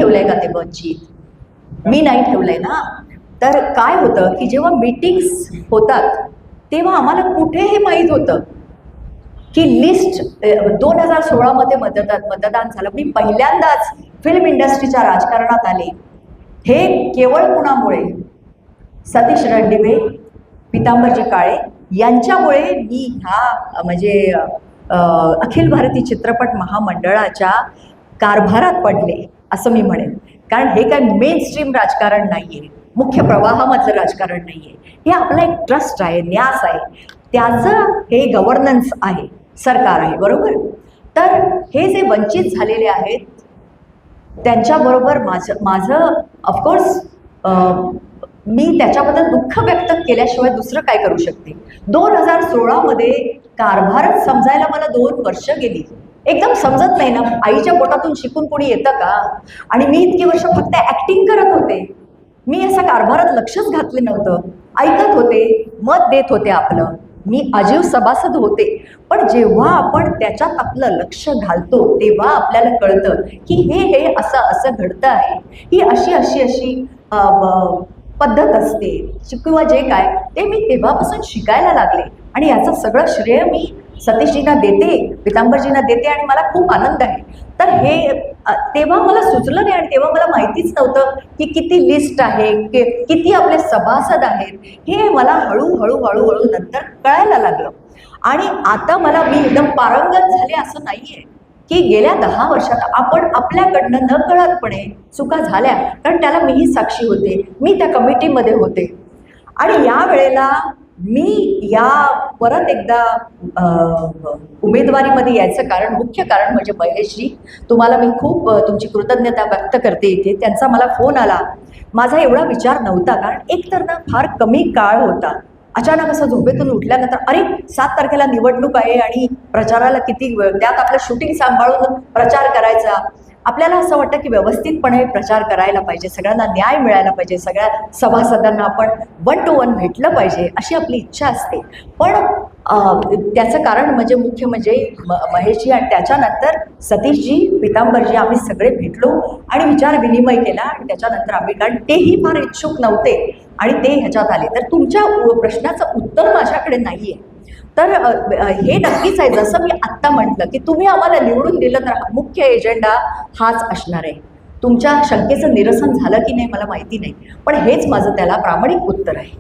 ठेवलंय का ते वंचित? मी नाही ठेवलंय ना. तर काय होतं की जेव्हा मीटिंग्स होतात तेव्हा आम्हाला कुठे हे माहीत होतं की लिस्ट 2016मध्ये मतदान झालं. मी पहिल्यांदाच फिल्म इंडस्ट्रीच्या राजकारणात आले. हे केवळ कुणामुळे? सतीश रणदिवे, पितांबरजी काळे यांच्यामुळे मी ह्या म्हणजे अखिल भारतीय चित्रपट महामंडळाच्या कारभारात पडले असं मी म्हणेन. कारण हे काय मेन स्ट्रीम राजकारण नाही आहे, मुख्य प्रवाहामधलं राजकारण नाही आहे. हे आपला एक ट्रस्ट आहे, न्यास आहे, त्याचं हे गव्हर्नन्स आहे, सरकार आहे, बरोबर. तर हे जे वंचित झालेले आहेत त्यांच्याबरोबर माझं ऑफकोर्स मी त्याच्याबद्दल दुःख व्यक्त केल्याशिवाय दुसरं काय करू शकते. 2016मध्ये कारभारच समजायला मला 2 वर्ष गेली. एकदम समजत नाही ना, आईच्या पोटातून शिकून कोणी येतं का? आणि मी इतकी वर्ष फक्त ॲक्टिंग करत होते. मी असा कारभारात लक्षच घातले नव्हतं. ऐकत होते, मत देत होते आपलं, मी अजीव सभासद होते. पण जेव्हा आपण त्याच्यात आपलं लक्ष घालतो तेव्हा आपल्याला कळतं की हे असं असं घडतं आहे, ही अशी पद्धत असते किंवा जे काय ते मी तेव्हापासून शिकायला लागले. आणि याचं सगळं श्रेय मी सतीशजींना देते, पितांबरजींना देते आणि मला खूप आनंद आहे. तर हे तेव्हा मला सुचलं नाही आणि तेव्हा मला माहितीच नव्हतं की किती लिस्ट आहे, किती आपले सभासद आहेत. हे मला हळूहळू नंतर कळायला लागलं. आणि आता मला मी एकदम पारंगत झाले असं नाही आहे की गेल्या 10 वर्षात आपण आपल्याकडनं नकळतपणे चुका झाल्या. कारण त्याला मीही साक्षी होते, मी त्या कमिटीमध्ये होते. आणि या वेळेला मी या परत एकदा उमेदवारीमध्ये यायचं कारण, मुख्य कारण म्हणजे महेशजी, तुम्हाला मी खूप तुमची कृतज्ञता व्यक्त करते इथे. त्यांचा मला फोन आला. माझा एवढा विचार नव्हता, कारण एकतर ना फार कमी काळ होता. अचानक असं झोपेतून उठल्यानंतर अरे 7 तारखेला निवडणूक आहे आणि प्रचाराला किती त्यात आपलं शूटिंग सांभाळून प्रचार करायचा. आपल्याला असं वाटतं की व्यवस्थितपणे प्रचार करायला पाहिजे, सगळ्यांना न्याय मिळायला पाहिजे, सगळ्या सभासदांना आपण 1 to 1 भेटलं पाहिजे अशी आपली इच्छा असते. पण त्याचं कारण म्हणजे मुख्य म्हणजे महेशजी आणि त्याच्यानंतर सतीशजी, पितांबरजी, आम्ही सगळे भेटलो आणि विचार विनिमय केला. आणि त्याच्यानंतर आम्ही, कारण तेही फार इच्छुक नव्हते आणि ते ह्याच्यात आले. तर तुमच्या प्रश्नाचं उत्तर माझ्याकडे नाही आहे. तर हे नक्कीच आहे, जसं मी आत्ता म्हटलं की तुम्ही आम्हाला निवडून दिलं तर मुख्य एजेंडा हाच असणार आहे. तुमच्या शंकेचं निरसन झालं की नाही मला माहिती नाही, पण हेच माझं त्याला प्रामाणिक उत्तर आहे.